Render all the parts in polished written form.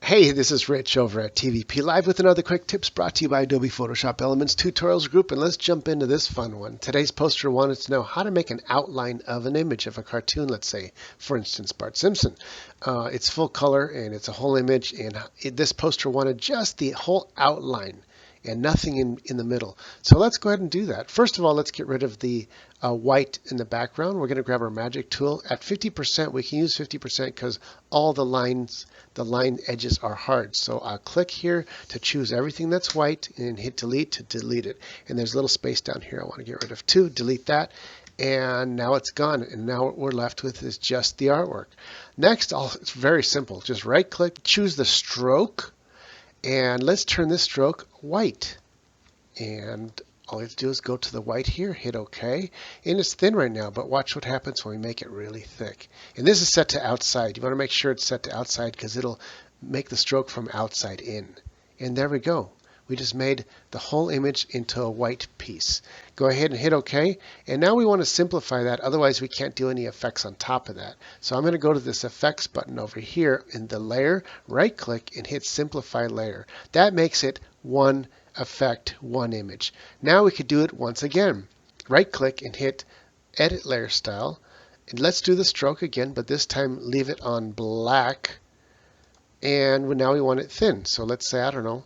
Hey, this is Rich over at TVP Live with another quick tips brought to you by Adobe Photoshop Elements Tutorials Group, and let's jump into this fun one. Today's poster wanted to know how to make an outline of an image of a cartoon, let's say, for instance, Bart Simpson. It's full color and it's a whole image, and this poster wanted just the whole outline and nothing in the middle. So let's go ahead and do that. First of all, let's get rid of the white in the background. We're going to grab our magic tool. At 50%, we can use 50% because all the line edges are hard. So I'll click here to choose everything that's white and hit delete to delete it. And there's a little space down here I want to get rid of too. Delete that. And now it's gone. And now what we're left with is just the artwork. Next, it's very simple. Just right click, choose the stroke. And let's turn this stroke white. And all you have to do is go to the white here, hit OK. And it's thin right now, but watch what happens when we make it really thick. And this is set to outside. You want to make sure it's set to outside because it'll make the stroke from outside in. And there we go. We just made the whole image into a white piece. Go ahead and hit OK. And now we want to simplify that. Otherwise, we can't do any effects on top of that. So I'm going to go to this effects button over here in the layer, right click and hit simplify layer. That makes it one effect, one image. Now we could do it once again. Right click and hit edit layer style. And let's do the stroke again, but this time leave it on black. And now we want it thin. So let's say, I don't know,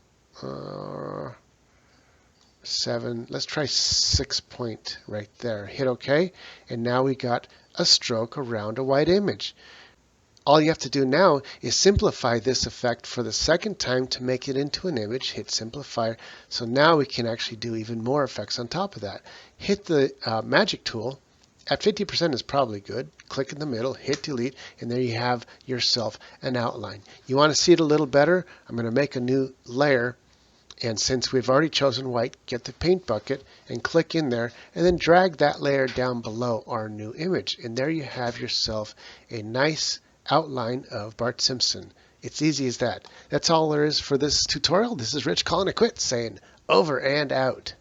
7, let's try 6 point right there. Hit OK, and now we got a stroke around a white image. All you have to do now is simplify this effect for the second time to make it into an image. Hit simplify. So now we can actually do even more effects on top of that. Hit the magic tool. At 50% is probably good. Click in the middle, hit delete, and there you have yourself an outline. You want to see it a little better? I'm going to make a new layer. And since we've already chosen white, get the paint bucket and click in there and then drag that layer down below our new image. And there you have yourself a nice outline of Bart Simpson. It's easy as that. That's all there is for this tutorial. This is Rich calling it quits, saying over and out.